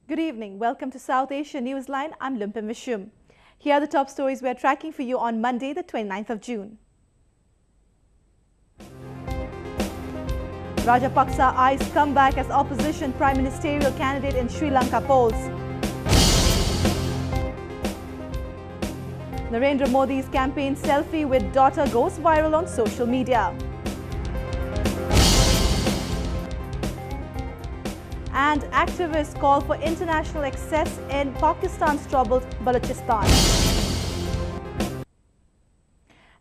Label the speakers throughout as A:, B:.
A: Good evening. Welcome to South Asia Newsline. I'm Lumpin Vishum. Here are the top stories we're tracking for you on Monday, the 29th of June. Rajapaksa eyes comeback as opposition prime ministerial candidate in Sri Lanka polls. Narendra Modi's campaign selfie with daughter goes viral on social media. And activists call for international access in Pakistan's troubled Balochistan.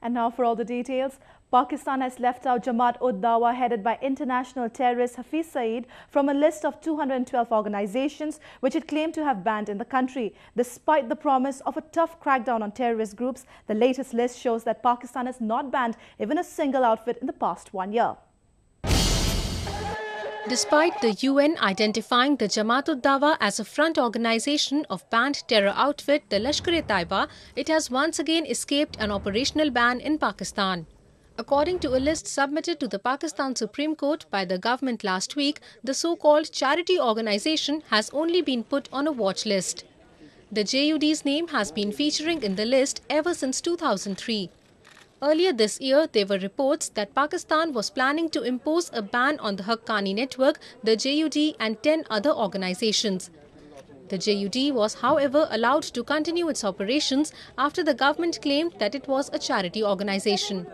A: And now for all the details. Pakistan has left out Jamaat-ud-Dawa headed by international terrorist Hafiz Saeed from a list of 212 organizations which it claimed to have banned in the country. Despite the promise of a tough crackdown on terrorist groups, the latest list shows that Pakistan has not banned even a single outfit in the past 1 year.
B: Despite the UN identifying the Jamaat-ud-Dawa as a front organization of banned terror outfit, the Lashkar-e-Taiba, it has once again escaped an operational ban in Pakistan. According to a list submitted to the Pakistan Supreme Court by the government last week, the so-called charity organization has only been put on a watch list. The JUD's name has been featuring in the list ever since 2003. Earlier this year, there were reports that Pakistan was planning to impose a ban on the Haqqani network, the JUD and 10 other organizations. The JUD was, however, allowed to continue its operations after the government claimed that it was a charity organization.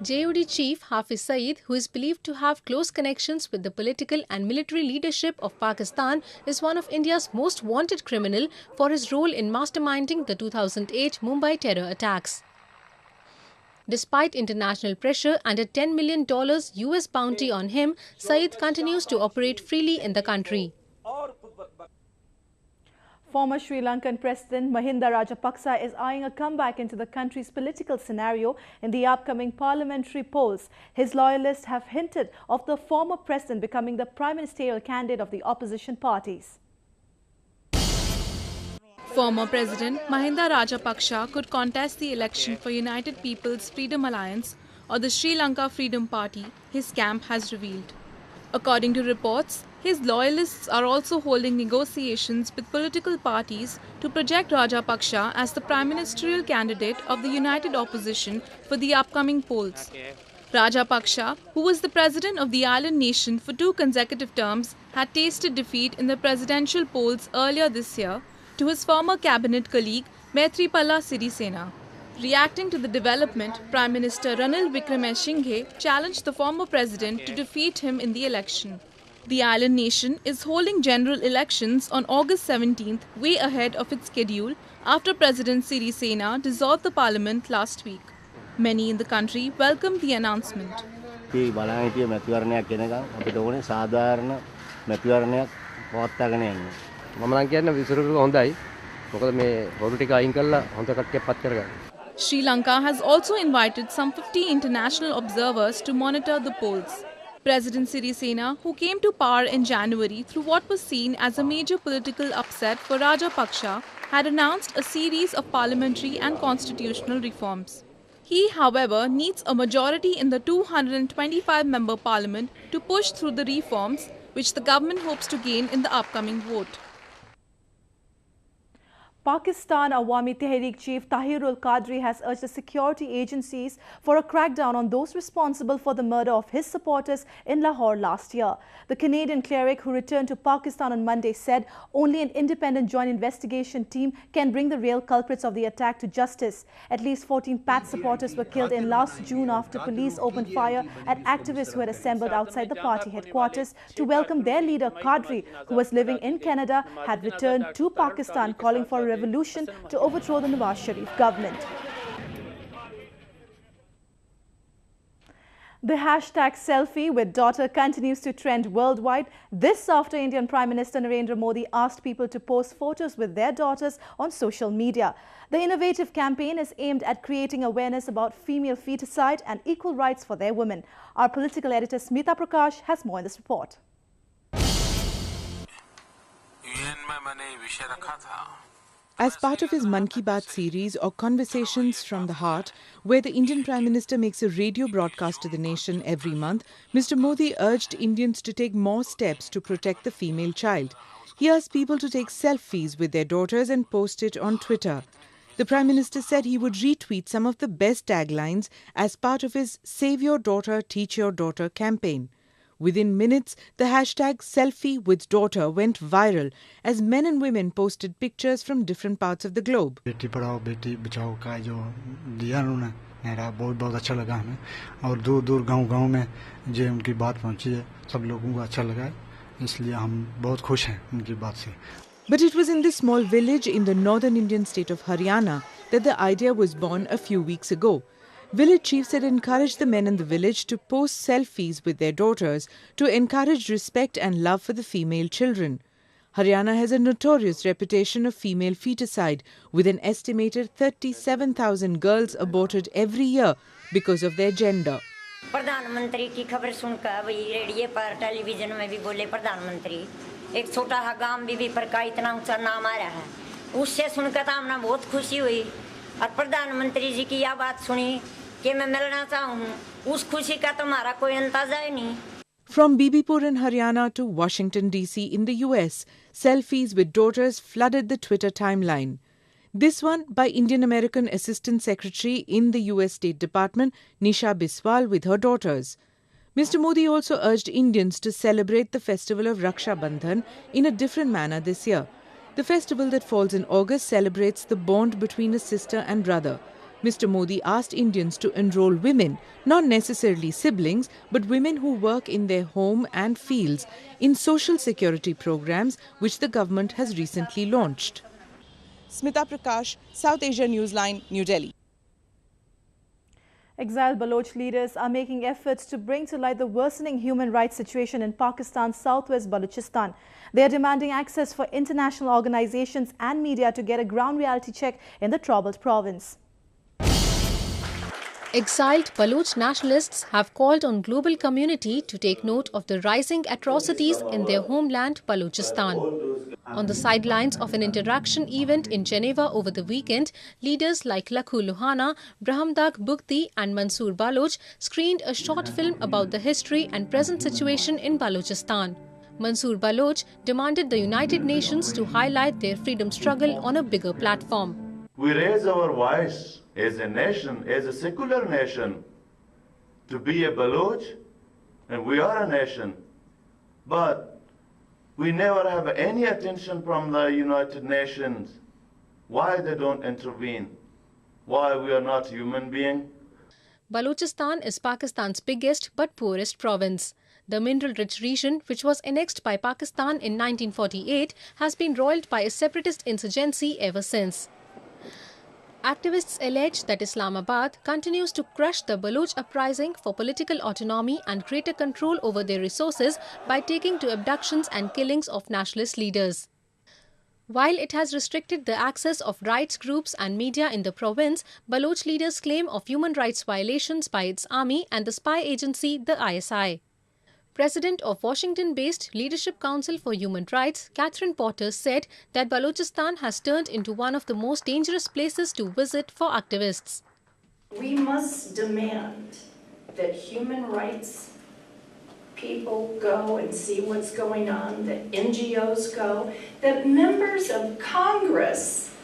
B: JUD chief Hafiz Saeed, who is believed to have close connections with the political and military leadership of Pakistan, is one of India's most wanted criminal for his role in masterminding the 2008 Mumbai terror attacks. Despite international pressure and a $10 million US bounty on him, Saeed continues to operate freely in the country.
A: Former Sri Lankan President Mahinda Rajapaksa is eyeing a comeback into the country's political scenario in the upcoming parliamentary polls. His loyalists have hinted of the former president becoming the prime ministerial candidate of the opposition parties.
C: Former President Mahinda Rajapaksa could contest the election for United People's Freedom Alliance or the Sri Lanka Freedom Party, his camp has revealed. According to reports, his loyalists are also holding negotiations with political parties to project Rajapaksa as the prime ministerial candidate of the united opposition for the upcoming polls. Rajapaksa, who was the president of the island nation for 2 consecutive terms, had tasted defeat in the presidential polls earlier this year to his former cabinet colleague Maithripala Sirisena. Reacting to the development, Prime Minister Ranil Wickremesinghe challenged the former president to defeat him in the election. The island nation is holding general elections on August 17th, way ahead of its schedule, after President Sirisena dissolved the parliament last week. Many in the country welcomed the announcement. Sri Lanka has also invited some 50 international observers to monitor the polls. President Sirisena, who came to power in January through what was seen as a major political upset for Rajapaksa, had announced a series of parliamentary and constitutional reforms. He, however, needs a majority in the 225-member parliament to push through the reforms, which the government hopes to gain in the upcoming vote.
A: Pakistan Awami Tehreek chief Tahirul Qadri has urged the security agencies for a crackdown on those responsible for the murder of his supporters in Lahore last year. The Canadian cleric who returned to Pakistan on Monday said only an independent joint investigation team can bring the real culprits of the attack to justice. At least 14 PAT supporters were killed in last June after police opened fire at activists who had assembled outside the party headquarters to welcome their leader Qadri, who was living in Canada, had returned to Pakistan calling for a revolution to overthrow the Nawaz Sharif government. The hashtag selfie with daughter continues to trend worldwide. This after Indian Prime Minister Narendra Modi asked people to post photos with their daughters on social media. The innovative campaign is aimed at creating awareness about female feticide and equal rights for their women. Our political editor Smita Prakash has more in this report.
D: As part of his Mann Ki Baat series or Conversations from the Heart, where the Indian Prime Minister makes a radio broadcast to the nation every month, Mr. Modi urged Indians to take more steps to protect the female child. He asked people to take selfies with their daughters and post it on Twitter. The Prime Minister said he would retweet some of the best taglines as part of his Save Your Daughter, Teach Your Daughter campaign. Within minutes, the hashtag selfie with daughter went viral as men and women posted pictures from different parts of the globe.
E: Beti Padhao Beti Bachao का जो दिया उन्होंने मेरा बहुत अच्छा लगा हमें और दूर गांव में जो उनकी बात पहुंची है सब लोगों को अच्छा लगा इसलिए हम बहुत खुश हैं उनकी बात से.
D: But it was in this small village in the northern Indian state of Haryana that the idea was born a few weeks ago. Village chiefs had encouraged the men in the village to post selfies with their daughters to encourage respect and love for the female children. Haryana has a notorious reputation of female feticide, with an estimated 37,000 girls aborted every year because of their gender.
F: प्रधानमंत्री की खबर सुनकर वही radio पर television में भी बोले प्रधानमंत्री एक छोटा सा गांव बीबी पर का इतना ऊंचा नाम आ रहा है उससे सुनकर तो हमने बहुत खुशी हुई और प्रधानमंत्री जी की यह बात सुनी कि मैं मिलना चाहूँ उस खुशी का तो हमारा कोई अंदाजा ही नहीं.
D: From Bibipur in Haryana to Washington, D.C. in the U.S., selfies with daughters flooded the Twitter timeline. This one by Indian-American Assistant Secretary in the U.S. State Department, Nisha Biswal, with her daughters. Mr. Modi also urged Indians to celebrate the festival of Raksha Bandhan in a different manner this year. The festival that falls in August celebrates the bond between a sister and brother. Mr. Modi asked Indians to enroll women, not necessarily siblings, but women who work in their home and fields, in social security programs which the government has recently launched. Smita Prakash, South Asia Newsline, New Delhi.
A: Exiled Baloch leaders are making efforts to bring to light the worsening human rights situation in Pakistan's southwest Balochistan. They are demanding access for international organizations and media to get a ground reality check in the troubled province.
B: Exiled Baloch nationalists have called on global community to take note of the rising atrocities in their homeland, Balochistan. On the sidelines of an interaction event in Geneva over the weekend, leaders like Lakhu Lohana, Brahamdag Bukti and Mansoor Baloch screened a short film about the history and present situation in Balochistan. Mansoor Baloch demanded the United Nations to highlight their freedom struggle on a bigger platform.
G: We raise our voice as a nation, as a secular nation, to be a Baloch, and we are a nation, but we never have any attention from the United Nations. Why they don't intervene? Why we are not human beings?
B: Balochistan is Pakistan's biggest but poorest province. The mineral-rich region, which was annexed by Pakistan in 1948, has been roiled by a separatist insurgency ever since. Activists allege that Islamabad continues to crush the Baloch uprising for political autonomy and greater control over their resources by taking to abductions and killings of nationalist leaders. While it has restricted the access of rights groups and media in the province, Baloch leaders claim of human rights violations by its army and the spy agency, the ISI. President of Washington-based Leadership Council for Human Rights, Catherine Potter, said that Balochistan has turned into one of the most dangerous places to visit for activists.
H: We must demand that human rights people go and see what's going on, that NGOs go, that members of Congress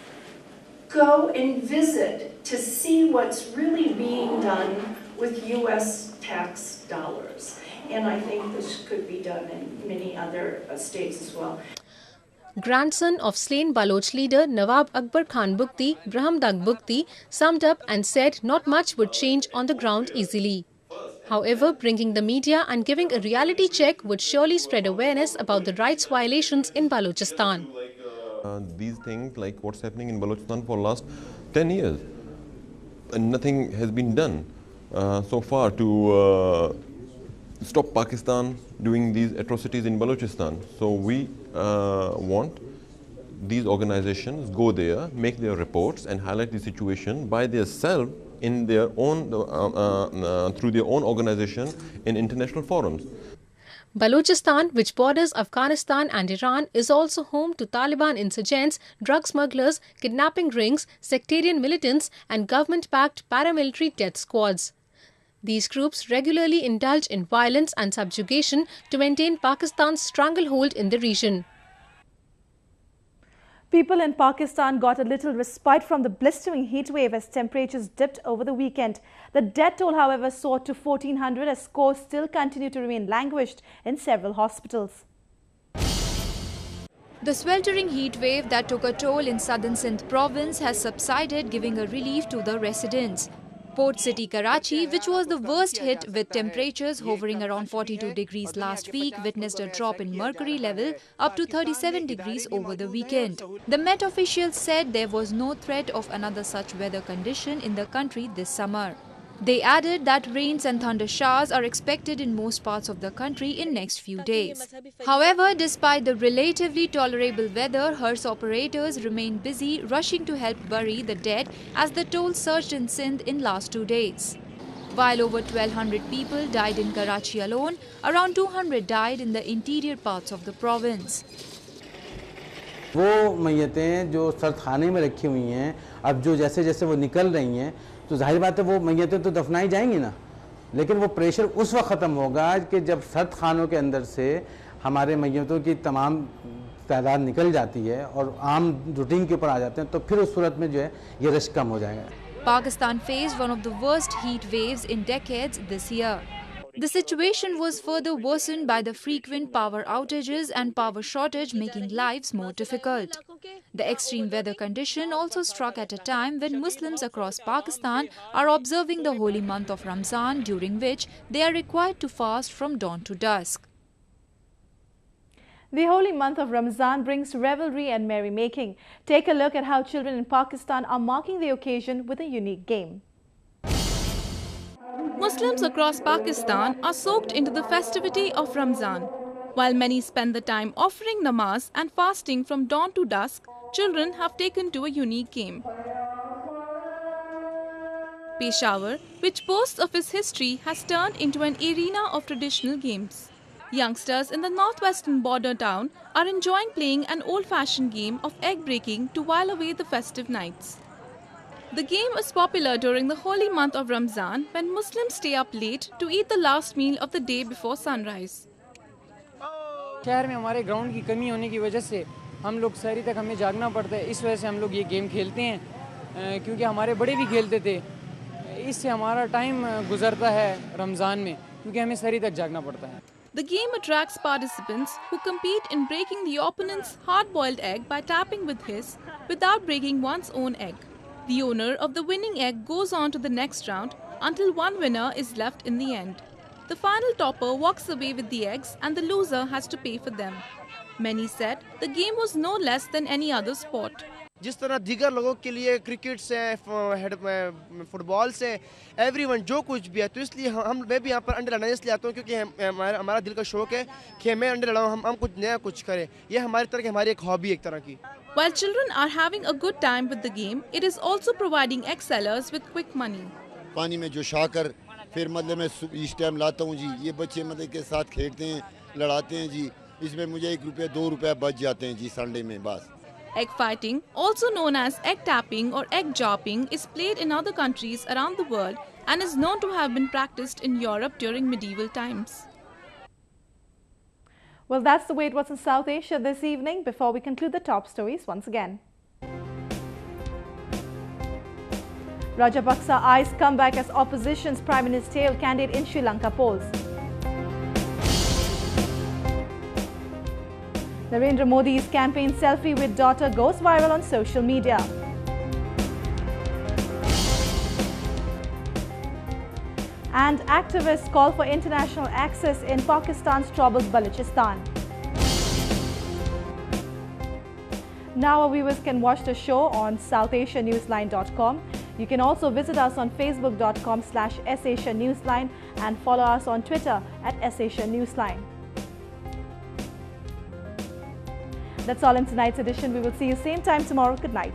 H: go and visit to see what's really being done with U.S. tax dollars. And I think this could be done in many other states as well.
B: Grandson of slain Baloch leader Nawab Akbar Khan Bukti, Brahamdag Bukti, summed up and said not much would change on the ground easily. However, bringing the media and giving a reality check would surely spread awareness about the rights violations in Balochistan.
I: These things like what's happening in Balochistan for the last 10 years, and nothing has been done so far to stop Pakistan doing these atrocities in Balochistan. So we want these organizations go there, make their reports and highlight the situation by themselves in their own, through their own organization in international forums.
B: Balochistan, which borders Afghanistan and Iran, is also home to Taliban insurgents, drug smugglers, kidnapping rings, sectarian militants and government-backed paramilitary death squads. These groups regularly indulge in violence and subjugation to maintain Pakistan's stranglehold in the region.
A: People in Pakistan got a little respite from the blistering heat wave as temperatures dipped over the weekend. The death toll, however, soared to 1,400 as scores still continue to remain languished in several hospitals.
J: The sweltering heat wave that took a toll in southern Sindh province has subsided, giving a relief to the residents. Port city Karachi, which was the worst hit with temperatures hovering around 42 degrees last week, witnessed a drop in mercury level up to 37 degrees over the weekend. The Met officials said there was no threat of another such weather condition in the country this summer. They added that rains and thunder showers are expected in most parts of the country in next few days. However, despite the relatively tolerable weather, hearse operators remain busy rushing to help bury the dead as the toll surged in Sindh in last 2 days. While over 1,200 people died in Karachi alone, around 200 died in the interior parts of the province.
K: वो मैयतें जो सर्द खाने में रखी हुई हैं, अब जो जैसे जैसे वो निकल रही हैं, तो जाहिर बात है वो मैयतें तो दफनाई जाएंगी ना, लेकिन वो प्रेशर उस वक्त ख़त्म होगा कि जब सर्द खानों के अंदर से हमारे मैयतों की तमाम तादाद निकल जाती है और आम रूटीन के ऊपर आ जाते हैं, तो फिर उस सूरत में जो है ये रश कम हो जाएगा.
J: Pakistan faced one of the worst heat waves in decades this year. The situation was further worsened by the frequent power outages and power shortage, making lives more difficult. The extreme weather condition also struck at a time when Muslims across Pakistan are observing the holy month of Ramzan, during which they are required to fast from dawn to dusk.
A: The holy month of Ramzan brings revelry and merrymaking. Take a look at how children in Pakistan are marking the occasion with a unique game.
C: Muslims across Pakistan are soaked into the festivity of Ramzan. While many spend the time offering namaz and fasting from dawn to dusk, children have taken to a unique game. Peshawar, which boasts of its history, has turned into an arena of traditional games. Youngsters in the northwestern border town are enjoying playing an old-fashioned game of egg breaking to while away the festive nights. The game is popular during the holy month of Ramzan, when Muslims stay up late to eat the last meal of the day before sunrise.
L: शहर में हमारे ground की कमी होने की वजह से हम लोग सहरी तक हमें जागना पड़ता है. इस वजह से हम लोग ये गेम खेलते हैं, क्योंकि हमारे बड़े भी खेलते थे. इससे हमारा टाइम गुजरता है रमज़ान में, क्योंकि हमें सहरी तक जागना पड़ता है.
C: The game attracts participants who compete in breaking the opponent's hard-boiled egg by tapping with his without breaking one's own egg. The owner of the winning egg goes on to the next round until one winner is left in the end. The final topper walks away with the eggs and the loser has to pay for them. Many said the game was no less than any other sport.
M: जिस तरह दीगर लोगों के लिए cricket से football से everyone जो कुछ भी है, तो इसलिए मैं भी यहाँ पर अंडे लड़ाने इसलिए आता हूँ क्योंकि हमारा दिल का शौक है कि मैं अंडे लड़ाऊँ, हम कुछ नया कुछ करें. ये हमारी तरह की हमारी एक हॉबी एक तरह की.
C: While children are having a good time with the game, it is also providing egg sellers with quick money.
N: पानी में जोशा कर फिर मतलब मैं इस टाइम लाता हूँ जी. ये बच्चे मतलब के साथ खेलते हैं, लड़ाते हैं जी. इसमें मुझे 1 रुपया 2 रुपया बच जाते हैं जी संडे में बस.
C: Egg fighting, also known as egg tapping or egg dropping, is played in other countries around the world and is known to have been practiced in Europe during medieval times.
A: Well, that's the way it was in South Asia this evening. Before we conclude the top stories once again. Rajapaksa eyes comeback as opposition's prime ministerial candidate in Sri Lanka polls. Narendra Modi's campaign selfie with daughter goes viral on social media. And activists call for international access in Pakistan's troubled Balochistan. Now our viewers can watch the show on SouthAsiaNewsline.com. You can also visit us on Facebook.com/SAsiaNewsline and follow us on Twitter @SAsiaNewsline. That's all in tonight's edition. We will see you same time tomorrow. Good night.